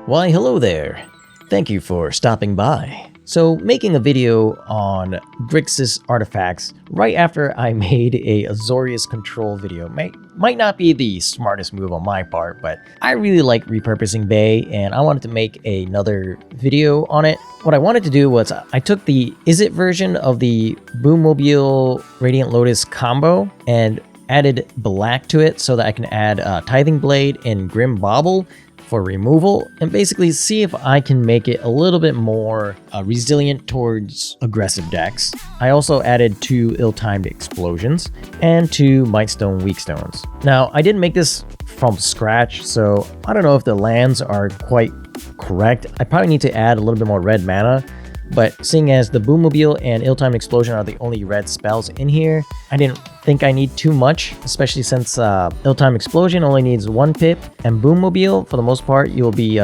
Why, hello there. Thank you for stopping by. So, making a video on Grixis artifacts right after I made a Azorius control video might not be the smartest move on my part, but I really like repurposing Bay and I wanted to make another video on it. What I wanted to do was I took the Izzet version of the Boommobile Radiant Lotus combo and added black to it so that I can add Tithing Blade and Grim Bauble for removal and basically see if I can make it a little bit more resilient towards aggressive decks. I also added 2 ill-timed explosions and 2 Mightstone Weakstones. Now, I didn't make this from scratch, so I don't know if the lands are quite correct. I probably need to add a little bit more red mana, but seeing as the Boommobile and Ill-Timed Explosion are the only red spells in here, I didn't think I need too much, especially since Ill-Timed Explosion only needs 1 pip, and Boommobile, for the most part, you'll be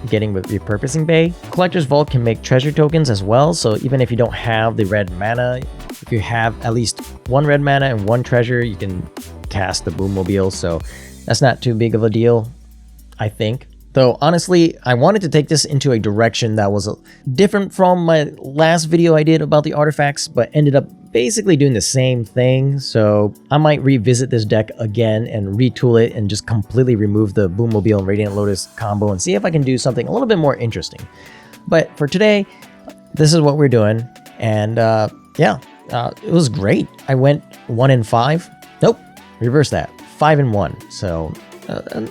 getting with Repurposing Bay. Collector's Vault can make treasure tokens as well, so even if you don't have the red mana, if you have at least 1 red mana and 1 treasure, you can cast the Boommobile, so that's not too big of a deal, I think. Though, honestly, I wanted to take this into a direction that was different from my last video I did about the artifacts, but ended up basically doing the same thing. So I might revisit this deck again and retool it and just completely remove the Boommobile and Radiant Lotus combo and see if I can do something a little bit more interesting. But for today, this is what we're doing. And it was great. I went 1-5. Nope, reverse that. 5-1. So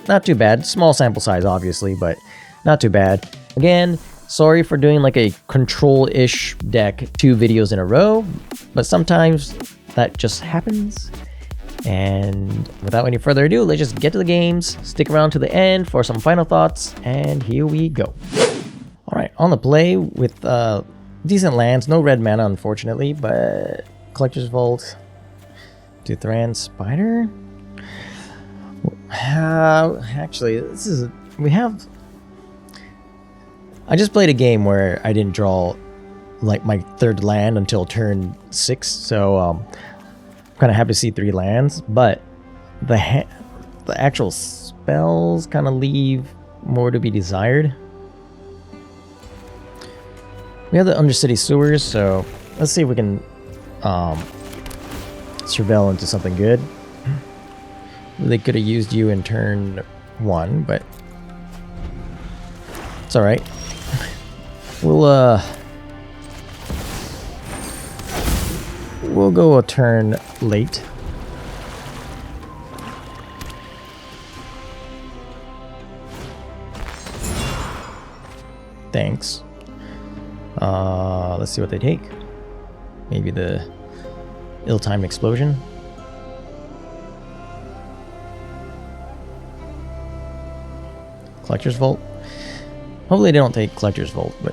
not too bad. Small sample size, obviously, but not too bad. Again, sorry for doing like a control-ish deck 2 videos in a row, but sometimes that just happens. And without any further ado, let's just get to the games. Stick around to the end for some final thoughts, and here we go. All right, on the play with decent lands. No red mana, unfortunately, but Collector's Vault, Duthran Spider. Actually, I just played a game where I didn't draw like my 3rd land until turn 6, so I'm kind of happy to see 3 lands, but the actual spells kind of leave more to be desired. We have the Undercity Sewers, so let's see if we can surveil into something good. They could have used you in turn 1, but it's alright. We'll go a turn late. Thanks. Let's see what they take. Maybe the Ill-Timed Explosion. Collector's Vault. Hopefully they don't take Collector's Vault, but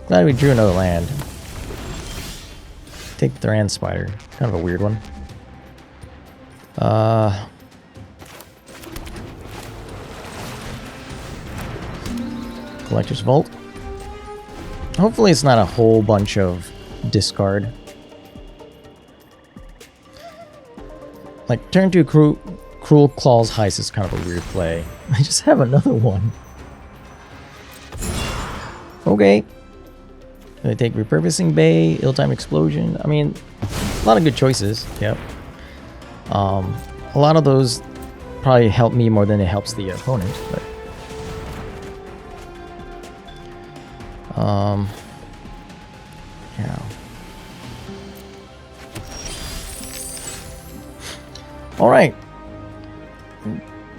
glad we drew another land. Take the Duthran Spider. Kind of a weird one. Collector's Vault. Hopefully it's not a whole bunch of discard. Like turn 2 Cruel Claw's Heist is kind of a weird play. I just have another one. Okay. They take Repurposing Bay, Ill-Timed Explosion. I mean, a lot of good choices. Yep. A lot of those probably help me more than it helps the opponent. But yeah. All right.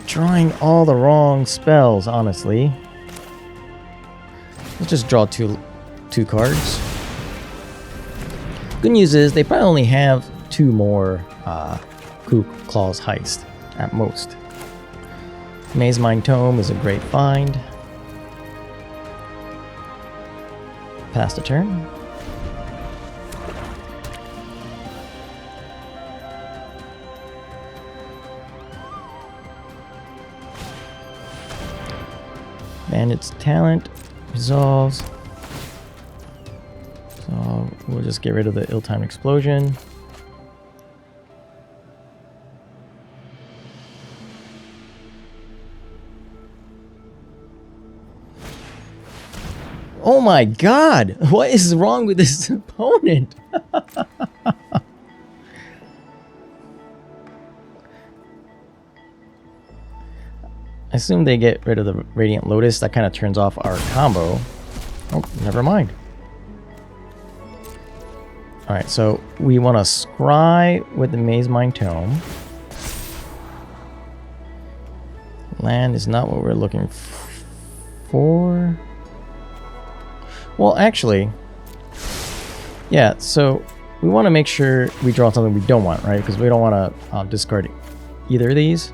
Drawing all the wrong spells, honestly. Let's just draw two cards. Good news is they probably only have 2 more Cruel Claw's Heist at most. Maze Mine Tome is a great find. Pass the turn. Bandit's Talent resolves. So we'll just get rid of the Ill-Timed Explosion. Oh my god! What is wrong with this opponent? I assume they get rid of the Radiant Lotus. That kind of turns off our combo. Oh, never mind. Alright, so we want to scry with the Maze Mind Tome. Land is not what we're looking for. Well, actually, yeah, so we want to make sure we draw something we don't want, right? Because we don't want to discard either of these.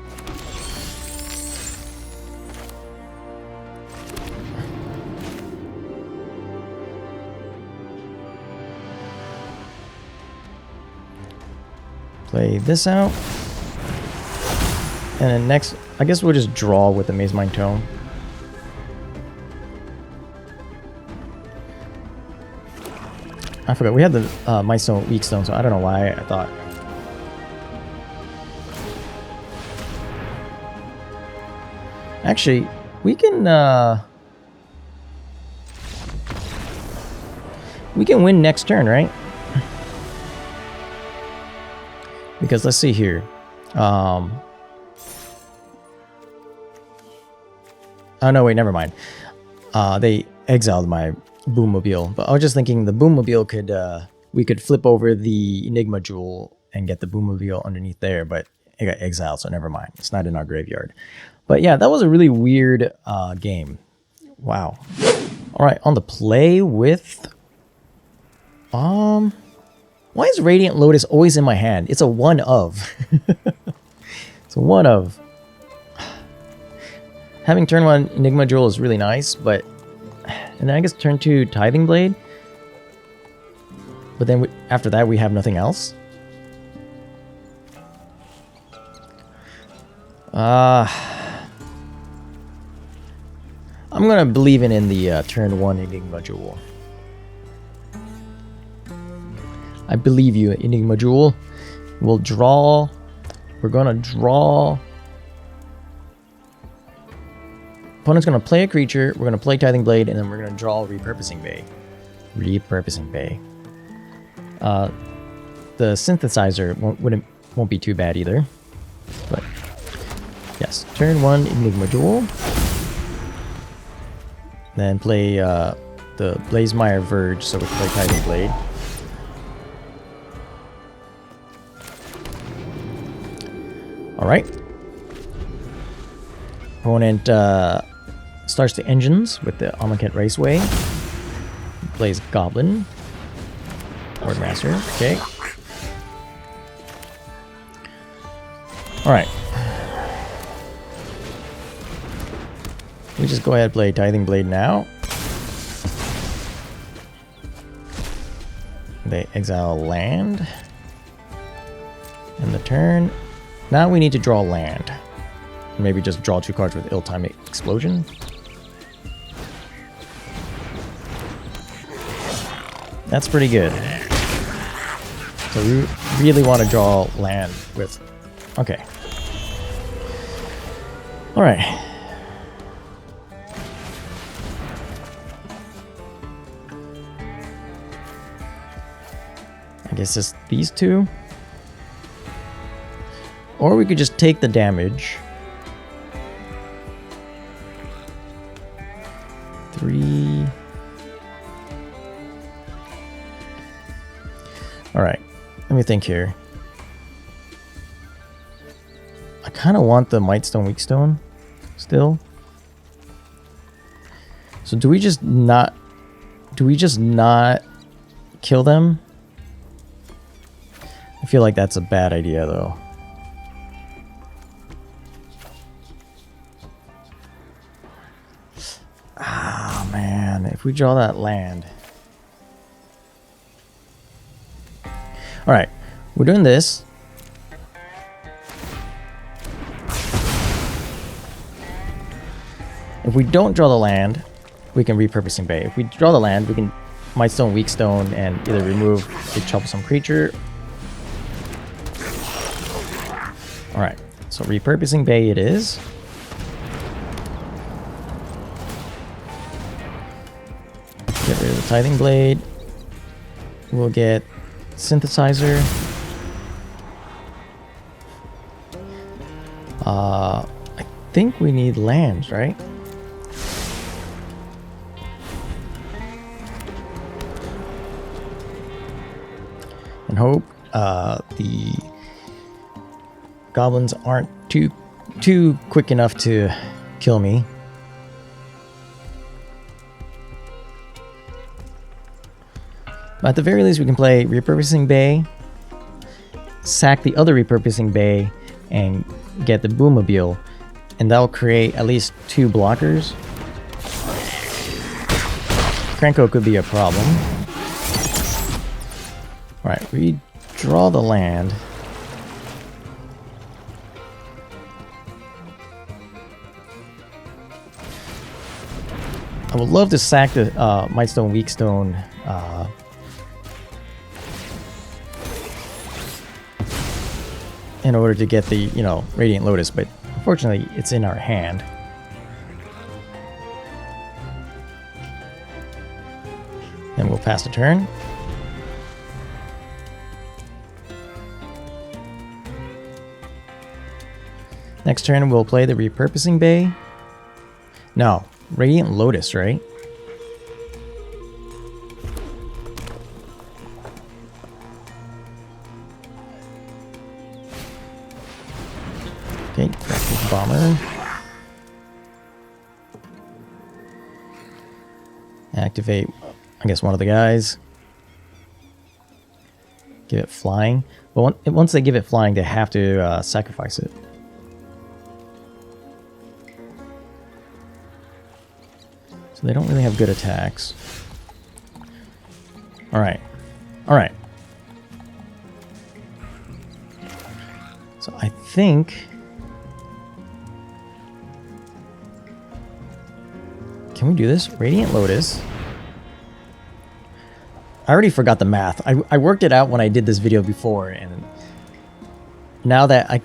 Play this out. And then next, I guess we'll just draw with the Maze Mind Tome. I forgot, we had the Might Stone, Weak Stone, so I don't know why I thought. Actually, we can win next turn, right? Because let's see here. Oh no, wait, never mind. They exiled my Boommobile, but I was just thinking the Boommobile could, we could flip over the Enigma Jewel and get the Boommobile underneath there, but it got exiled, so never mind. It's not in our graveyard. But yeah, that was a really weird game. Wow. All right, on the play with... Why is Radiant Lotus always in my hand? It's a one of. It's a one of. Having turn 1 Enigma Jewel is really nice, but... And then I guess turn 2 Tithing Blade. But then after that we have nothing else. I'm gonna believe in the turn 1 Enigma Jewel. I believe you, Enigma Jewel. We'll draw. We're gonna draw. Opponent's gonna play a creature. We're gonna play Tithing Blade, and then we're gonna draw Repurposing Bay. Repurposing Bay. The synthesizer won't be too bad either. But yes, turn 1 Enigma Jewel. Then play the Blazemire Verge, so we play Tithing Blade. Alright. Opponent starts the engines with the Amonkhet Raceway. Plays Goblin. Lord Master. Okay. Alright. We just go ahead and play Tithing Blade now. They exile land. And the turn. Now we need to draw land. Maybe just draw 2 cards with Ill-Timed Explosion. That's pretty good. So we really want to draw land with... Okay. Alright. I guess it's these two. Or we could just take the damage. 3. Alright, let me think here. I kind of want the Might Stone, Weak Stone still. So do we just not kill them? I feel like that's a bad idea though. Ah, man, if we draw that land. Alright, we're doing this. If we don't draw the land, we can Repurposing Bay. If we draw the land, we can Might Stone, Weak Stone, and either remove a troublesome creature. Alright, so Repurposing Bay it is. rid of the Tithing Blade. We'll get Synthesizer. I think we need lands, right? And hope the goblins aren't too quick enough to kill me. But at the very least, we can play Repurposing Bay, sack the other Repurposing Bay, and get the Boomobile, and that'll create at least 2 blockers. Krenko could be a problem. Alright, we draw the land. I would love to sack the Mightstone, Weakstone in order to get the, Radiant Lotus, but unfortunately it's in our hand. Then we'll pass the turn. Next turn we'll play the Repurposing Bay. No, Radiant Lotus, right? Okay, Grixis Bomber. Activate, I guess, one of the guys. Give it flying. But once they give it flying, they have to sacrifice it. So they don't really have good attacks. Alright. Alright. So I think... Can we do this? Radiant Lotus. I already forgot the math. I worked it out when I did this video before, and now that I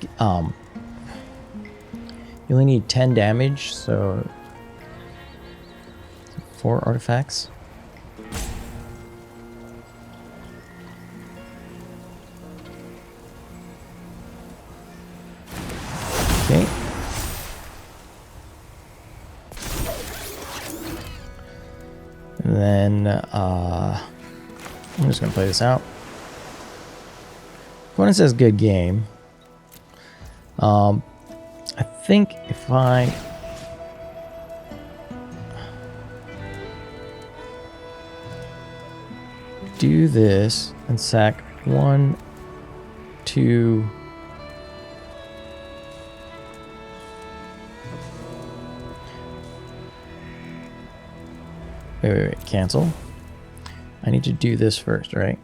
you only need 10 damage, so 4 artifacts. Okay. And then I'm just gonna play this out. Opponent says good game. I think if I do this and sack 1, 2. Wait, cancel. I need to do this first, right?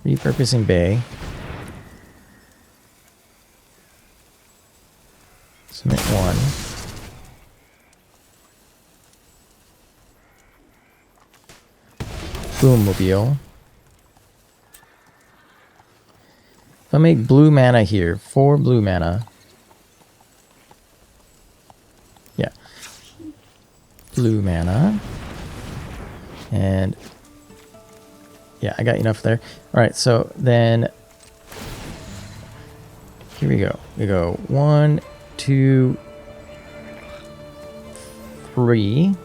Repurposing Bay. Submit 1. Boomobile. If I make blue mana here, 4 blue mana. Yeah. Blue mana. And yeah, I got enough there. Alright, so then here we go. We go 1, 2, 3.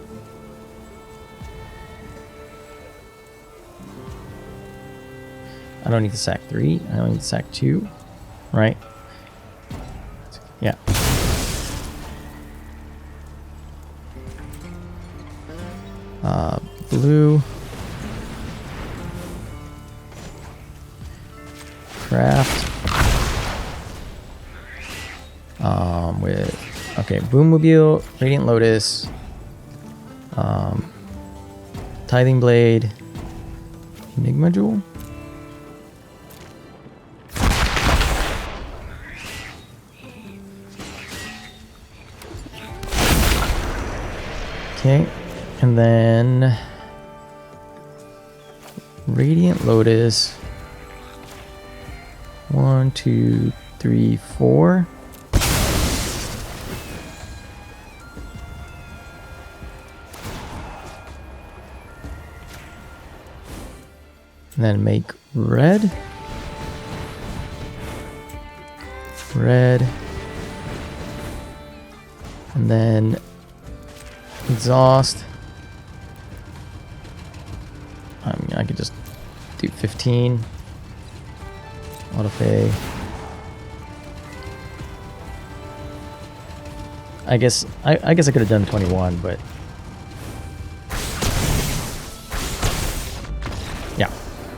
I don't need to sack 3. I don't need to sack 2. Right? Yeah. Blue. Craft. With, okay, Boomobile, Radiant Lotus, Tithing Blade, Enigma Jewel. Okay, and then Radiant Lotus. 1, 2, 3, 4. And then make red. Red. And then exhaust. I mean, I could just do 15. Autopay. I guess I could have done 21, but yeah.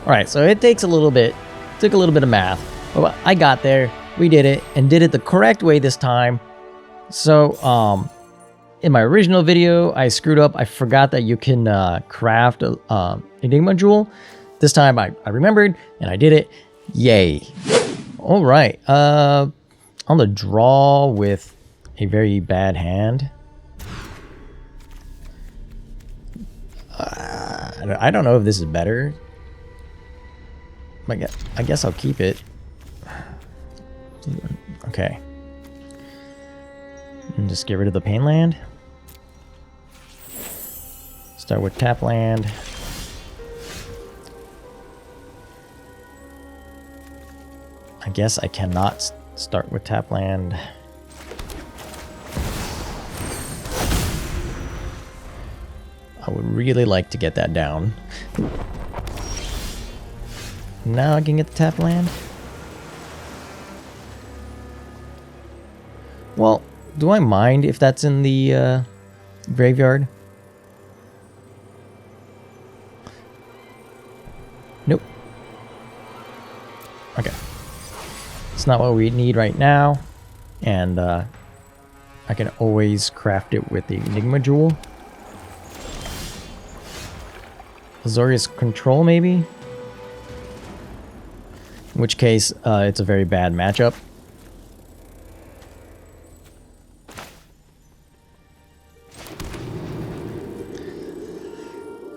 All right, so it takes a little bit. Took a little bit of math. But I got there. We did it and did it the correct way this time. So, in my original video, I screwed up. I forgot that you can craft a Enigma jewel. This time I remembered and I did it. Yay. All right. On the draw with a very bad hand. I don't know if this is better. I guess I'll keep it. Okay. And just get rid of the pain land. Start with tap land. I guess I cannot start with tap land. I would really like to get that down. Now I can get the tap land. Well, do I mind if that's in the graveyard? Nope. Okay. It's not what we need right now. And I can always craft it with the Enigma Jewel. Azorius Control, maybe? In which case, it's a very bad matchup.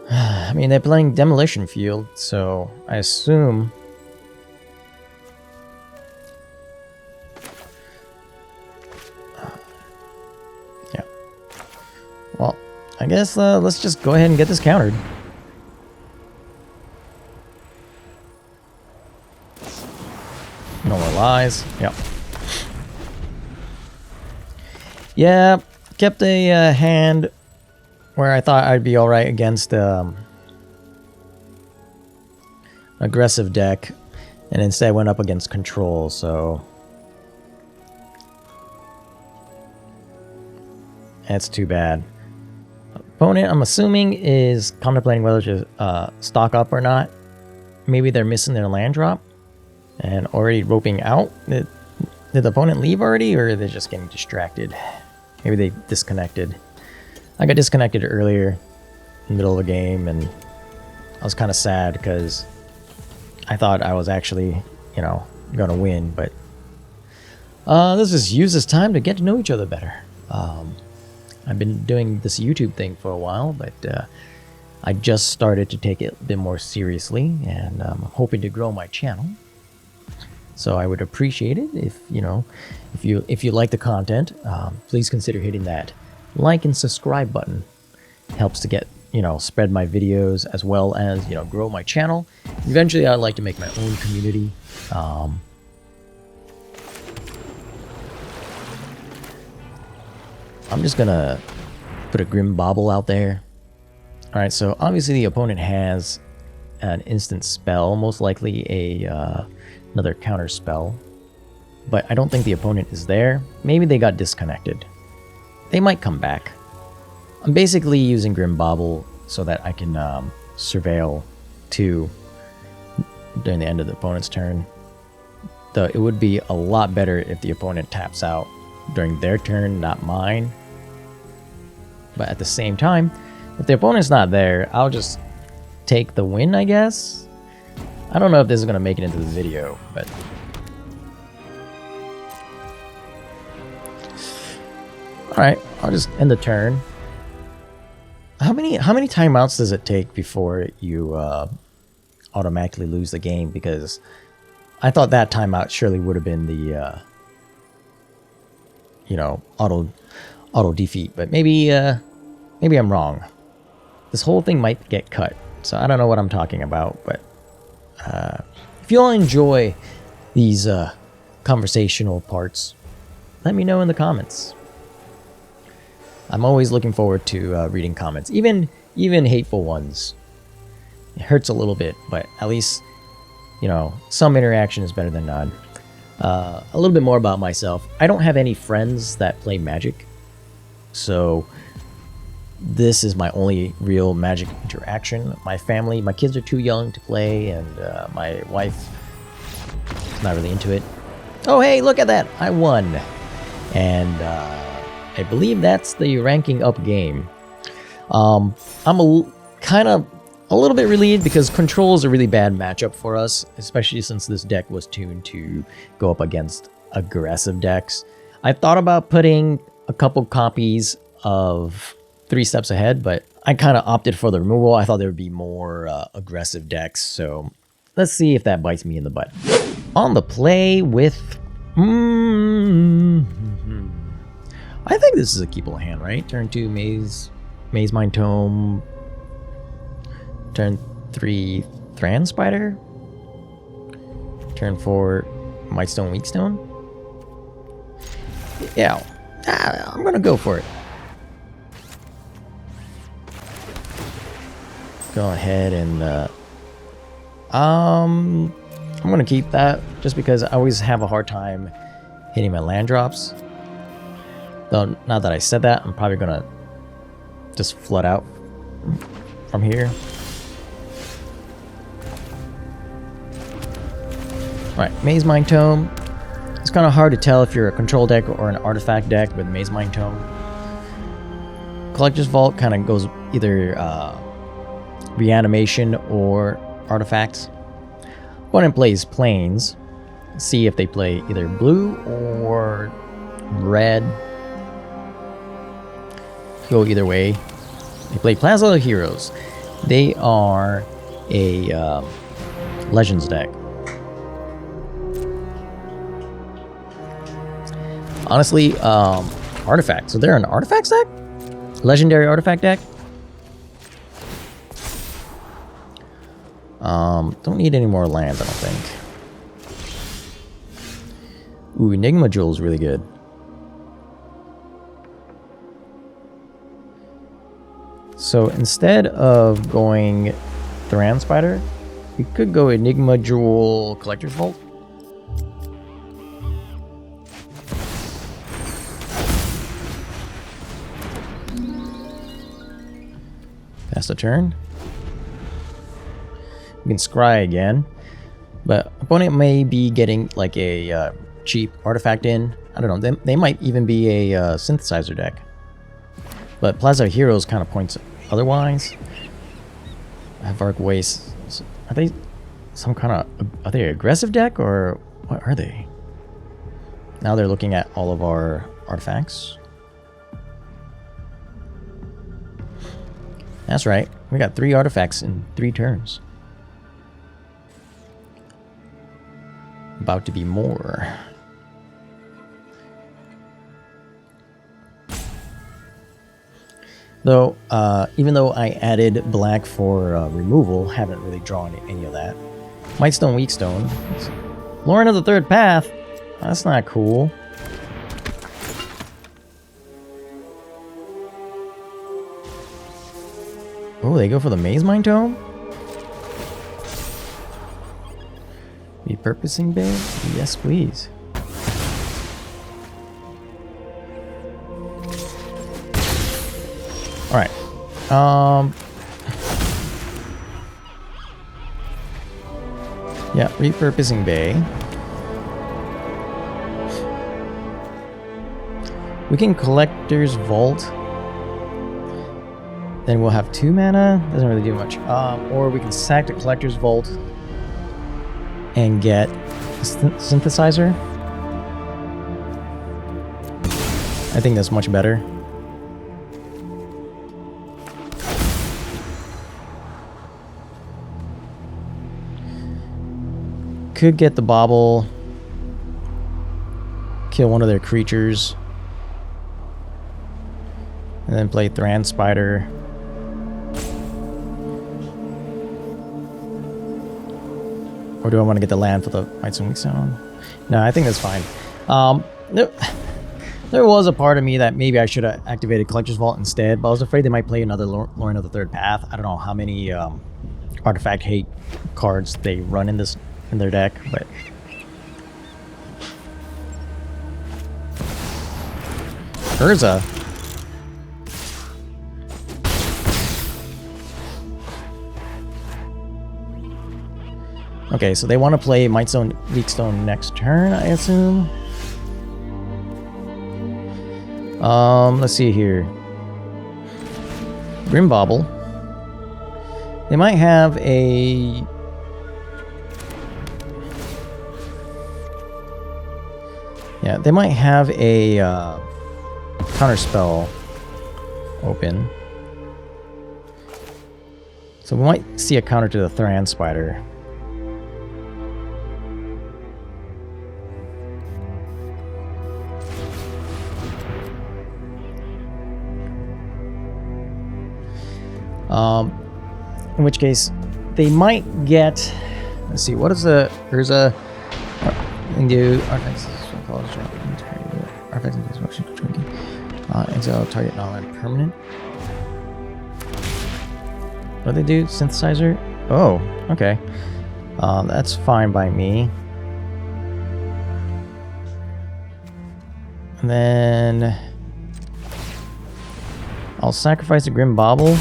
I mean, they're playing Demolition Field, so I assume... yeah. Well, I guess let's just go ahead and get this countered. No more lies. Yep. Yeah, kept a hand where I thought I'd be alright against aggressive deck, and instead went up against control, so that's too bad. Opponent, I'm assuming, is contemplating whether to stock up or not. Maybe they're missing their land drop and already roping out. Did the opponent leave already, or are they just getting distracted? Maybe they disconnected. I got disconnected earlier in the middle of the game, and I was kind of sad because I thought I was actually, you know, going to win, but let's just use this time to get to know each other better. I've been doing this YouTube thing for a while, but I just started to take it a bit more seriously, and I'm hoping to grow my channel. So I would appreciate it if, you know, if you like the content, please consider hitting that like and subscribe button. It helps to get, you know, spread my videos as well as, you know, grow my channel. Eventually I'd like to make my own community. I'm just gonna put a Grim Bauble out there. Alright, so obviously the opponent has an instant spell, most likely a another counter spell, but I don't think the opponent is there. Maybe they got disconnected. They might come back. I'm basically using Grim Bauble so that I can surveil 2 during the end of the opponent's turn. Though it would be a lot better if the opponent taps out during their turn, not mine. But at the same time, if the opponent's not there, I'll just take the win, I guess. I don't know if this is going to make it into the video, but... alright, I'll just end the turn. How many timeouts does it take before you automatically lose the game? Because I thought that timeout surely would have been the you know, auto defeat, but maybe I'm wrong. This whole thing might get cut, so I don't know what I'm talking about, but If you all enjoy these conversational parts, let me know in the comments. I'm always looking forward to reading comments, even hateful ones. It hurts a little bit, but at least, you know, some interaction is better than none. A little bit more about myself. I don't have any friends that play Magic, so this is my only real Magic interaction. My family, my kids are too young to play, and my wife is not really into it. Oh, hey, look at that! I won! And I believe that's the ranking up game. I'm kind of a little bit relieved because Control is a really bad matchup for us, especially since this deck was tuned to go up against aggressive decks. I thought about putting a couple copies of 3 Steps Ahead, but I kind of opted for the removal. I thought there would be more aggressive decks, so let's see if that bites me in the butt. On the play with... I think this is a keepable hand, right? Turn 2, Maze Mind Tome. Turn 3, Thran Spider. Turn 4, Mightstone, Weakstone. Yeah, I'm gonna go for it. Go ahead and I'm gonna keep that just because I always have a hard time hitting my land drops. Though now that I said that, I'm probably gonna just flood out from here. Alright, Maze Mind Tome. It's kind of hard to tell if you're a control deck or an artifact deck with Maze Mind Tome. Collector's Vault kind of goes either reanimation or artifacts. One plays planes. See if they play either blue or red. Go either way. They play Plaza of Heroes. They are a Legends deck. Honestly, artifact. So they're an artifacts deck? Legendary artifact deck? Don't need any more lands, I don't think. Ooh, Enigma Jewel is really good. So instead of going Thran Spider, we could go Enigma Jewel Collector's Vault. Pass the turn. We can scry again, but opponent may be getting like a cheap artifact in. I don't know. They might even be a synthesizer deck. But Plaza of Heroes kind of points otherwise. Avark Waste. Are they some kind of... Are they an aggressive deck or what are they? Now they're looking at all of our artifacts. That's right. We got 3 artifacts in 3 turns. About to be more. Though, even though I added black for removal, haven't really drawn any of that. Mightstone, Weakstone. Lauren of the Third Path? That's not cool. Oh, they go for the Maze Mind Tome? Repurposing Bay? Yes, please. Alright. Yeah, Repurposing Bay. We can Collector's Vault. Then we'll have 2 mana. Doesn't really do much. Or we can sack the Collector's Vault and get a synthesizer. I think that's much better. Could get the Bauble, kill one of their creatures, and then play Thran Spider. Or do I want to get the land for the Might and Weak Stone? No, I think that's fine. There was a part of me that maybe I should have activated Collector's Vault instead, but I was afraid they might play another Lorien of the Third Path. I don't know how many artifact hate cards they run in their deck, but Urza. Okay, so they want to play Might Stone, Weak Stone next turn, I assume. Let's see here. Grimbauble. They might have a... Yeah, they might have a counterspell open. So we might see a counter to the Thran Spider. In which case, they might get... Let's see, what is the Urza... Undo artifacts... Artifacts and construction control. Exile target non-land permanent. What do they do? Synthesizer? Oh, okay. That's fine by me. And then... I'll sacrifice a Grimbauble.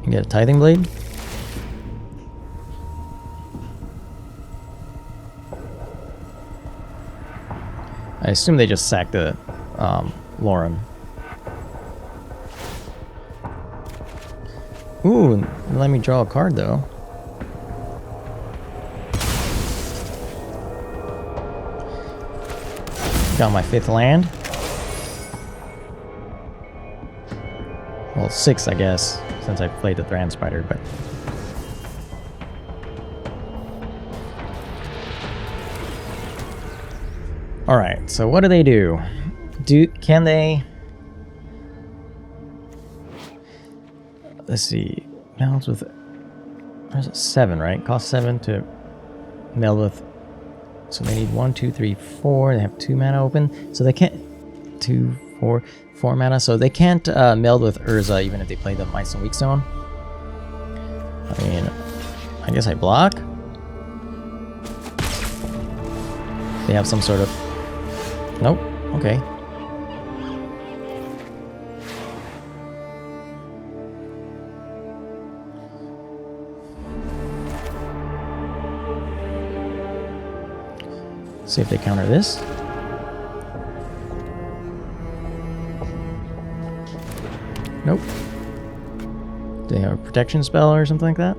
And get a Tithing Blade. I assume they just sacked the Lorien. Ooh, let me draw a card though. Got my 5th land. Well, 6, I guess, since I played the Thran Spider, but... Alright, so what do they do? Can they... Let's see. Melds with... There's a 7, right? Cost 7 to meld with... So they need 1, 2, 3, 4. They have 2 mana open. So they can't... 2, 4 mana. So they can't meld with Urza even if they play the Might and Weak Stone. I mean... I guess I block? They have some sort of... Nope. Okay. See if they counter this. Nope. Do they have a protection spell or something like that?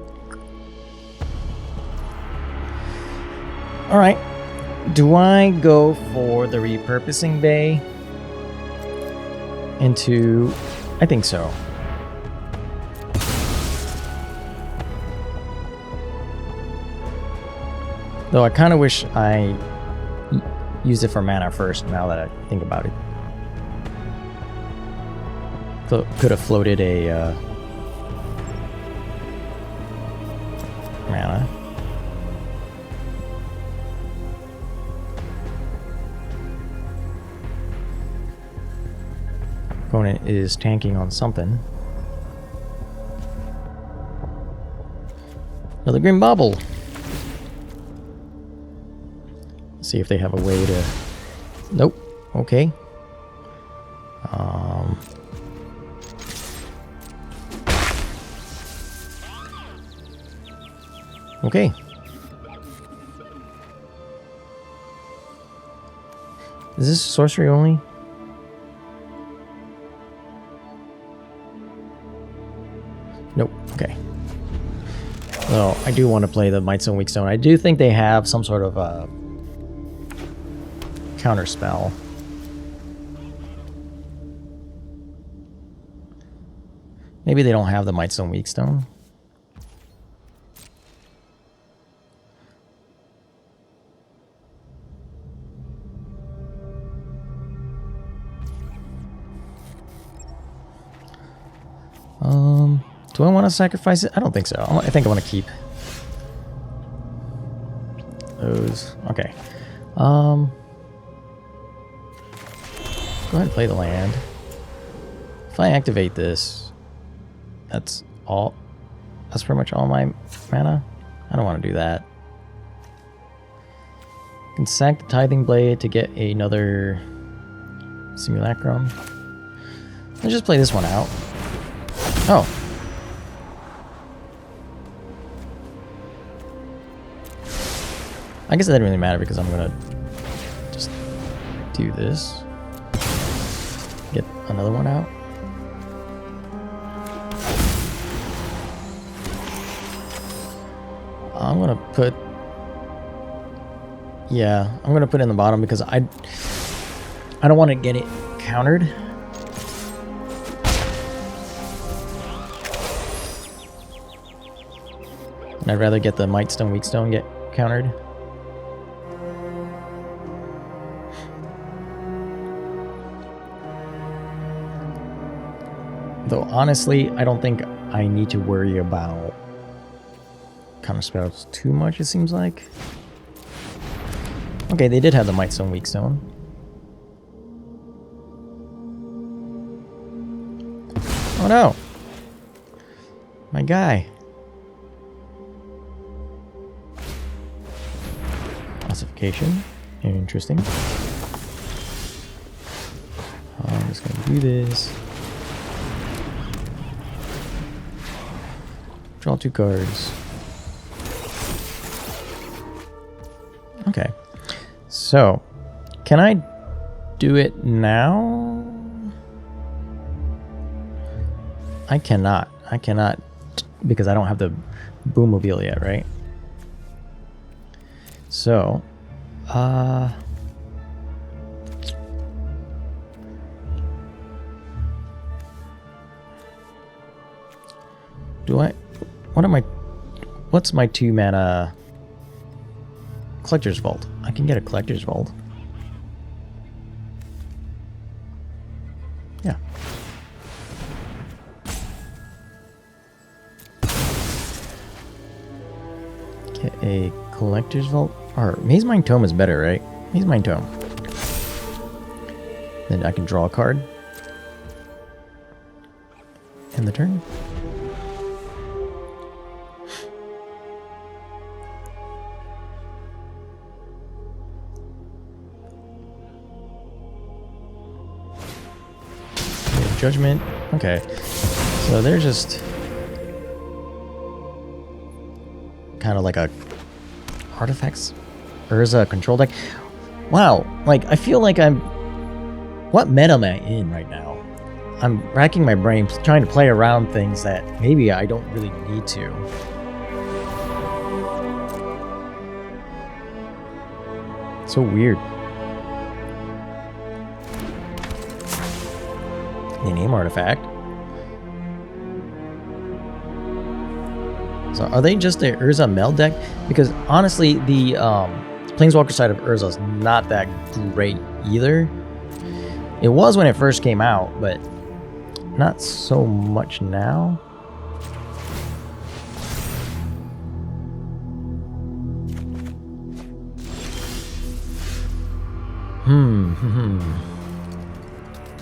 Alright. Do I go for the repurposing bay into... I think so. Though I kind of wish I used it for mana first, now that I think about it. Could have floated a mana. Opponent is tanking on something. Another Grimbauble. See if they have a way to... Nope. Okay. Okay. Is this sorcery only? Nope. Okay. Well, I do want to play the Might and Weak Stone. I do think they have some sort of a counter spell. Maybe they don't have the Might and Weak Stone. Do I want to sacrifice it? I don't think so. I think I want to keep those. Okay. Go ahead and play the land. If I activate this, that's all. That's pretty much all my mana. I don't want to do that. I can sack the Tithing Blade to get another Simulacrum. Let's just play this one out. Oh. I guess it doesn't really matter because I'm gonna just do this. Get another one out. I'm gonna put... Yeah, I'm gonna put it in the bottom because I don't want to get it countered. And I'd rather get the Might Stone, Weak Stone get countered. Though honestly, I don't think I need to worry about counter spells too much, it seems like. Okay, they did have the Might Stone, Weak Stone. Oh no! My guy. Ossification. Interesting. I'm just gonna do this. Draw 2 cards. Okay. So, can I do it now? I cannot. I cannot because I don't have the Boommobile yet, right? So, do I... What's my 2 mana Collector's Vault? I can get a Collector's Vault. Yeah. Get a Collector's Vault. Or Maze Mine Tome is better, right? Maze Mine Tome. Then I can draw a card. End the turn. Judgment. Okay. So they're just kind of like a artifacts. Urza control deck. Wow. Like, I feel like I'm... What meta am I in right now? I'm racking my brain trying to play around things that maybe I don't really need to. So weird. The name artifact. So are they just the Urza meld deck? Because honestly, the Planeswalker side of Urza is not that great either. It was when it first came out, but not so much now.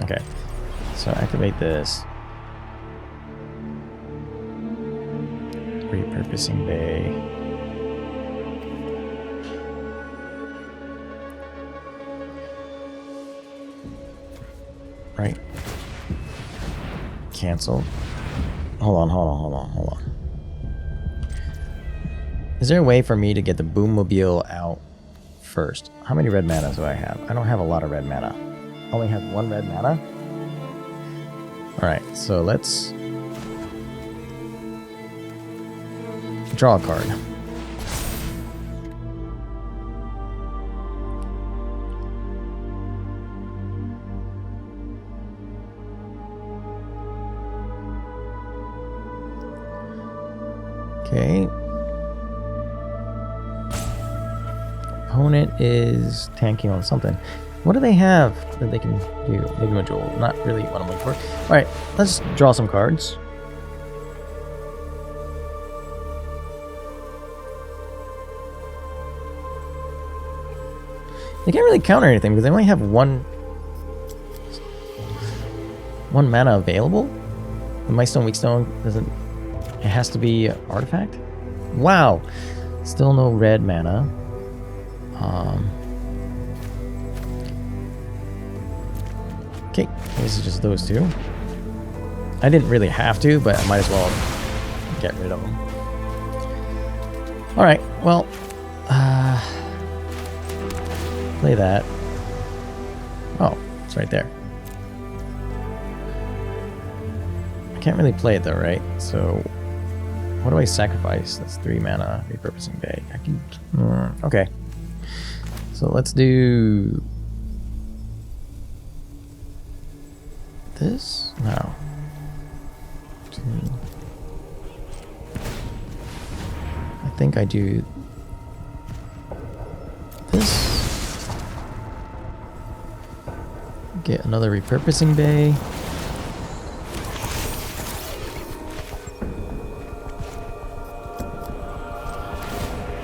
Okay. So activate this. Repurposing Bay. Right. Cancel. Hold on. Is there a way for me to get the Boommobile out first? How many red mana do I have? I don't have a lot of red mana. I only have 1 red mana. Alright, so let's draw a card. Okay. Opponent is tanking on something. What do they have that they can do? Maybe Majol. Not really what I'm looking for. Alright, let's draw some cards. They can't really counter anything because they only have one mana available. The Might Stone, Weak Stone doesn't. It has to be an artifact. Wow, still no red mana. Okay, this is just those two. I didn't really have to, but I might as well get rid of them. All right, well, play that. Oh, it's right there. I can't really play it though, right? So, what do I sacrifice? That's 3 mana. Repurposing Bay. I can. Okay. So let's do this. No. 2. I think I do this. Get another repurposing bay.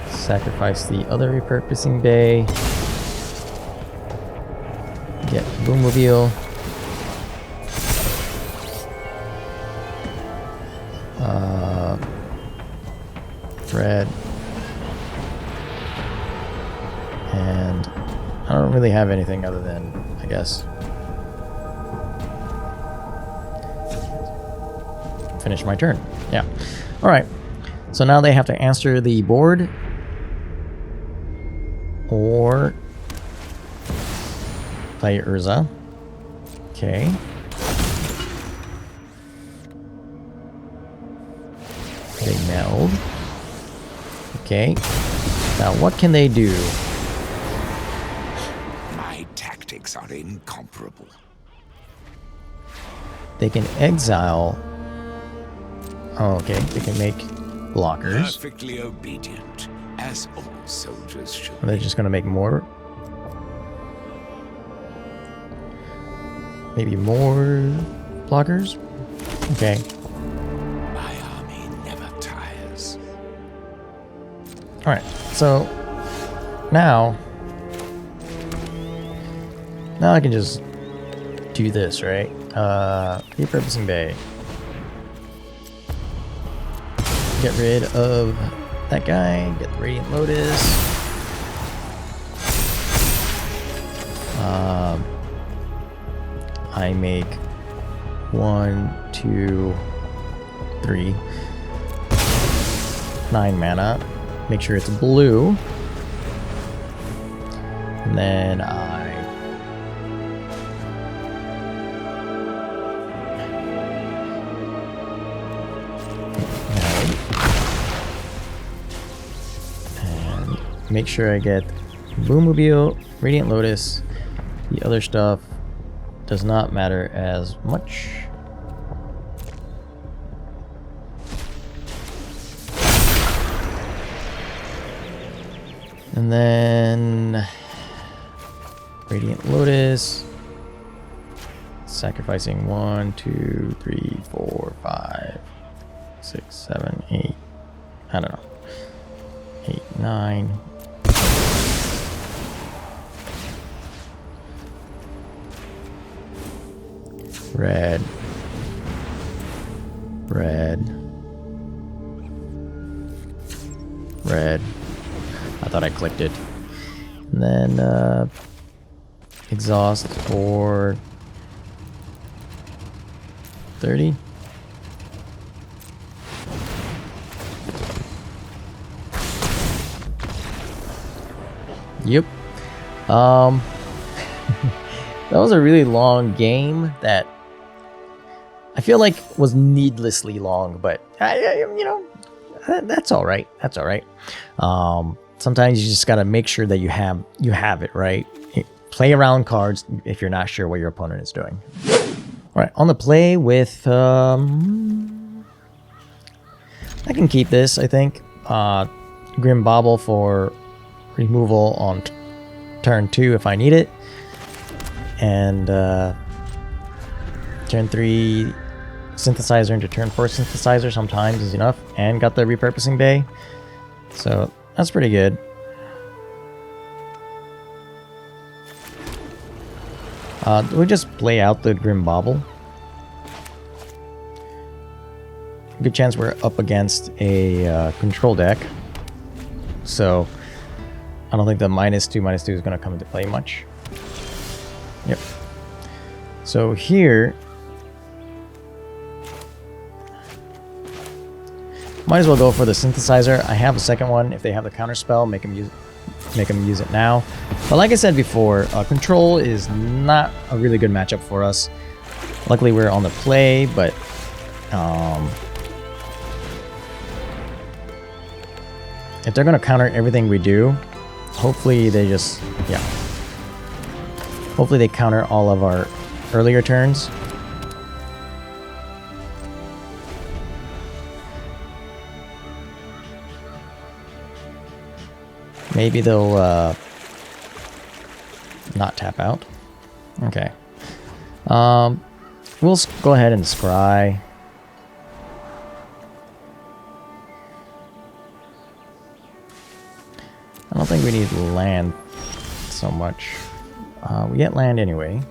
Sacrifice the other repurposing bay. Get Boommobile. Red. And I don't really have anything other than, I guess, finish my turn. Yeah. All right. So now they have to answer the board or play Urza. Okay. They meld. Okay. Now what can they do? My tactics are incomparable. They can exile. Oh, okay. They can make blockers. Perfectly obedient, as all soldiers should. Are they just going to make more? Maybe more blockers? Okay. My army never tires. Alright, so now I can just do this, right? Repurposing Bay. Get rid of that guy, get the Radiant Lotus. I make 1, 2, 3, 9 mana. Make sure it's blue. And then and make sure I get Boommobile, Radiant Lotus. The other stuff does not matter as much. And then Radiant Lotus, sacrificing 1, 2, 3, 4, 5, 6, 7, 8. I don't know. 8, 9. Red. Red. Red. I thought I clicked it. And then exhaust for 30. Yep. That was a really long game that I feel like was needlessly long, but you know, that's all right. That's all right. Sometimes you just gotta make sure that you have it right. Play around cards if you're not sure what your opponent is doing. All right, on the play with I can keep this. I think Grim Bauble for removal on turn 2 if I need it, and turn 3 synthesizer into turn 4 synthesizer sometimes is enough, and got the repurposing bay, so that's pretty good. Do we just play out the Grim Bauble? Good chance we're up against a control deck. So I don't think the -2/-2 is going to come into play much. Yep. So here, might as well go for the synthesizer. I have a second one. If they have the counter spell, make them use it now. But like I said before, control is not a really good matchup for us. Luckily, we're on the play, but if they're gonna counter everything we do, hopefully they just hopefully they counter all of our earlier turns. Maybe they'll not tap out. Okay. We'll go ahead and scry. I don't think we need land so much. We get land anyway.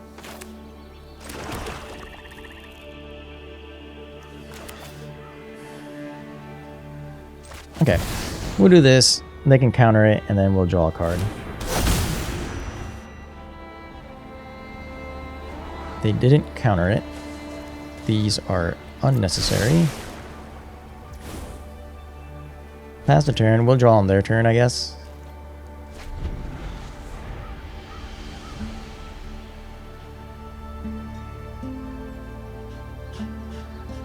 Okay. We'll do this. They can counter it, and then we'll draw a card. They didn't counter it. These are unnecessary. Pass the turn. We'll draw on their turn, I guess.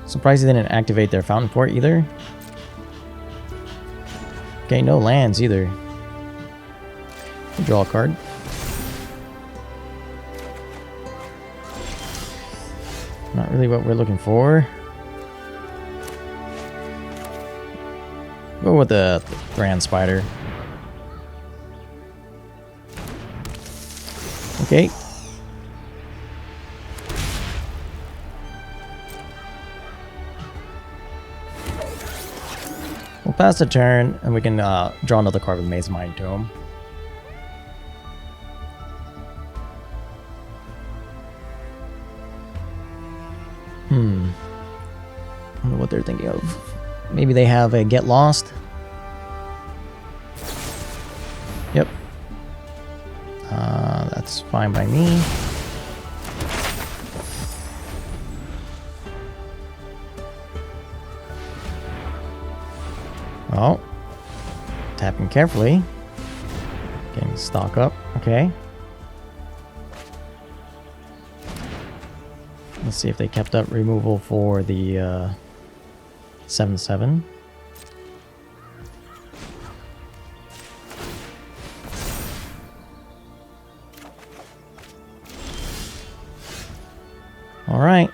Surprised they didn't activate their Fountain Port either. Okay, no lands either. We'll draw a card. Not really what we're looking for. Go with the Grand Spider. Okay. We'll pass the turn, and we can draw another card with Maze Mind Tome. I wonder what they're thinking of. Maybe they have a Get Lost. Yep. That's fine by me. Oh. Tapping carefully. Getting stock up. Okay. Let's see if they kept up removal for the 7/7. All right.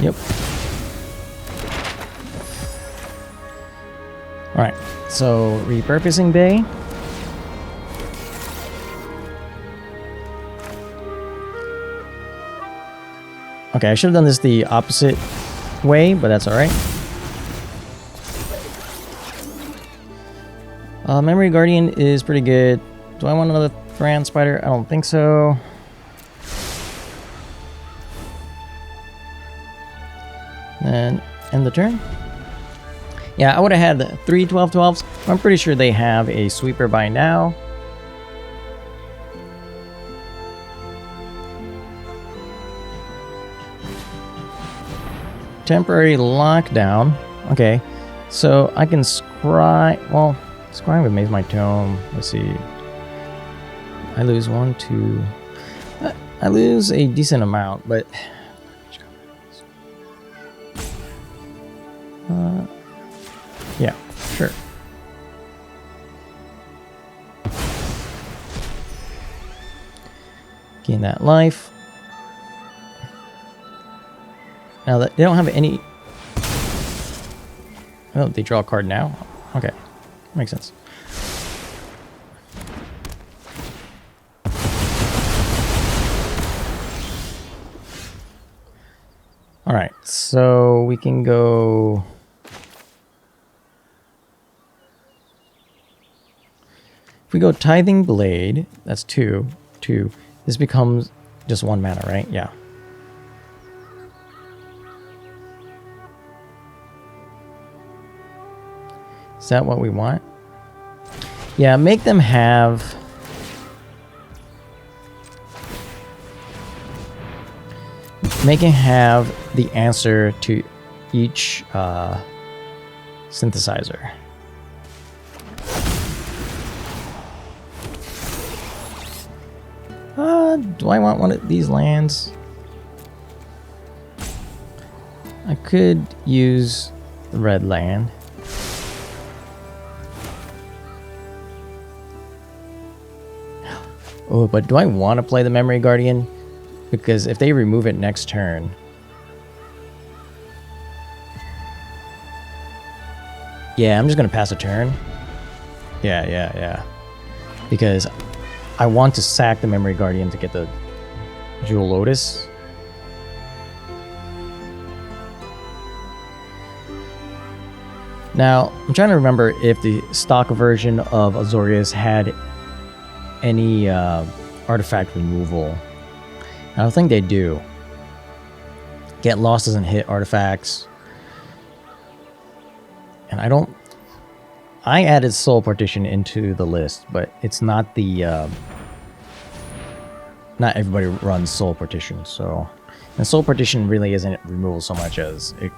Yep. Alright, so repurposing bay. Okay, I should have done this the opposite way, but that's alright. Memory Guardian is pretty good. Do I want another Grand Spider? I don't think so. And end the turn. Yeah, I would have had 3 12/12s. I'm pretty sure they have a sweeper by now. Temporary lockdown. Okay, so I can scry. Well, scry with Maze My Tome. Let's see. I lose 1, 2. I lose a decent amount, but. Yeah, sure. Gain that life. Now that they don't have any. Oh, they draw a card now? Okay. Makes sense. So we can go... If we go Tithing Blade, that's 2. This becomes just 1 mana, right? Yeah. Is that what we want? Yeah, make them have... Make it have the answer to each synthesizer. Do I want one of these lands? I could use the red land. Oh, but do I want to play the Memory Guardian? Because if they remove it next turn... Yeah, I'm just going to pass a turn. Yeah. Because I want to sack the Memory Guardian to get the Jewel Lotus. Now, I'm trying to remember if the stock version of Azorius had any artifact removal. I don't think they do. Get Lost doesn't hit artifacts. And I added Soul Partition into the list, but it's not the... not everybody runs Soul Partition, so... And Soul Partition really isn't removal so much as it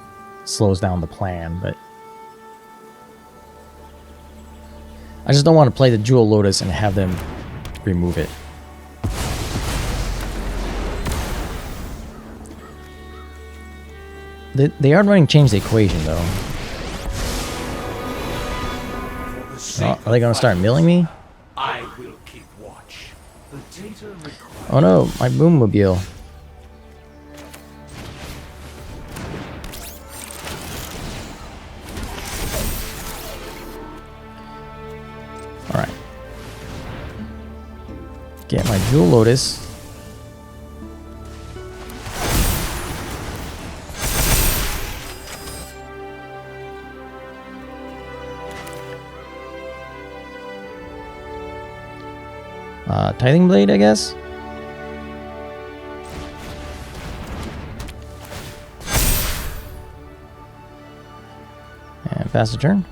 slows down the plan, but... I just don't want to play the Jewel Lotus and have them remove it. They are running Change the Equation, though. Oh, are they going to start milling me? I will keep watch. The data required. Oh no, my Boommobile. Alright. Get my Jewel Lotus. Tithing Blade, I guess? And pass the turn.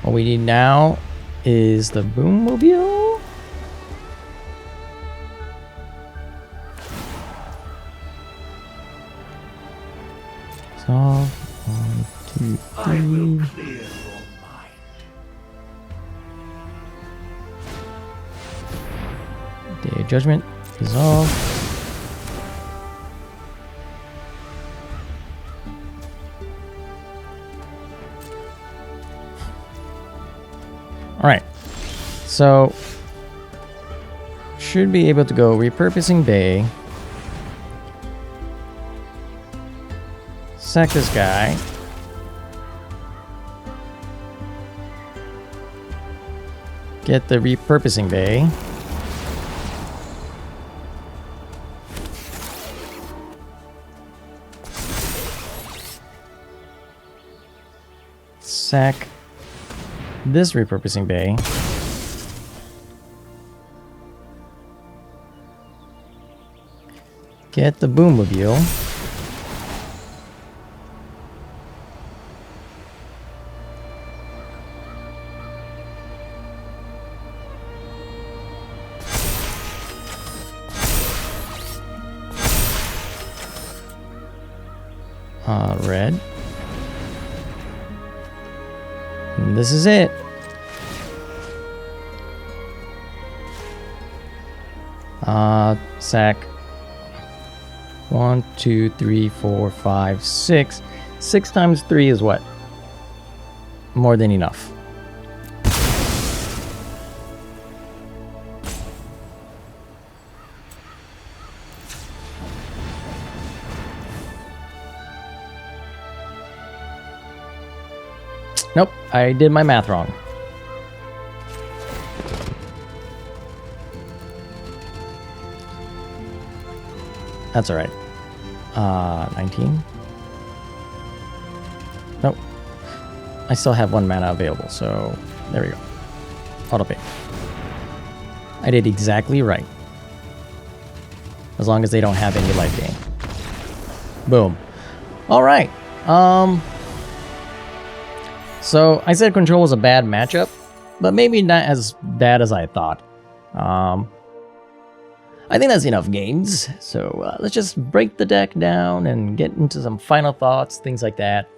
What we need now is the Boommobile. So, 1, 2, 3. I will clear your mind. Day of Judgment, dissolve. Alright, so should be able to go Repurposing Bay, sack this guy, get the Repurposing Bay. Sack this Repurposing Bay. Get the Boommobile. Red. And this is it. Sack 1, 2, 3, 4, 5, 6. 6 times 3 is what? More than enough. Nope, I did my math wrong. That's alright. 19. Nope. I still have 1 mana available, so there we go. Auto pay. I did exactly right. As long as they don't have any life gain. Boom. Alright. So I said control was a bad matchup, but maybe not as bad as I thought. I think that's enough games, so let's just break the deck down and get into some final thoughts, things like that.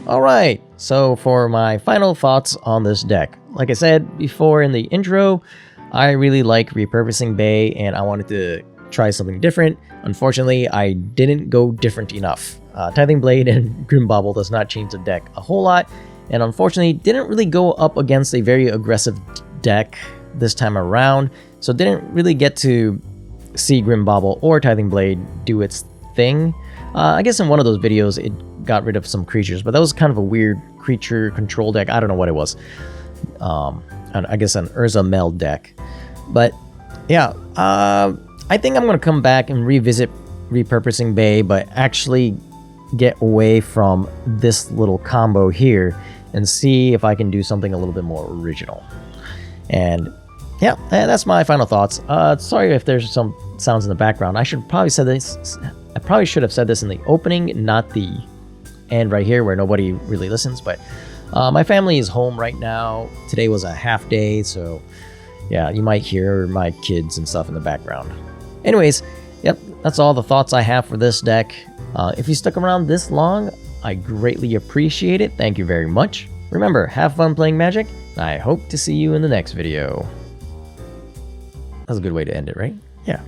Alright, so for my final thoughts on this deck. Like I said before in the intro, I really like repurposing Bay and I wanted to try something different. Unfortunately, I didn't go different enough. Tithing Blade and Grim Bauble does not change the deck a whole lot, and unfortunately didn't really go up against a very aggressive deck this time around, so didn't really get to see Grim Bauble or Tithing Blade do its thing. I guess in one of those videos it got rid of some creatures, but that was kind of a weird creature control deck. I don't know what it was. I guess an Urza Meld deck. But yeah, I think I'm going to come back and revisit repurposing Bay, but actually get away from this little combo here and see if I can do something a little bit more original. And yeah, that's my final thoughts. Sorry if there's some sounds in the background. I should probably said this. I probably should have said this in the opening, not the end right here where nobody really listens. But my family is home right now. Today was a half day, so yeah, you might hear my kids and stuff in the background. Anyways, yep, that's all the thoughts I have for this deck. If you stuck around this long, I greatly appreciate it. Thank you very much. Remember, have fun playing Magic. I hope to see you in the next video. That's a good way to end it, right? Yeah.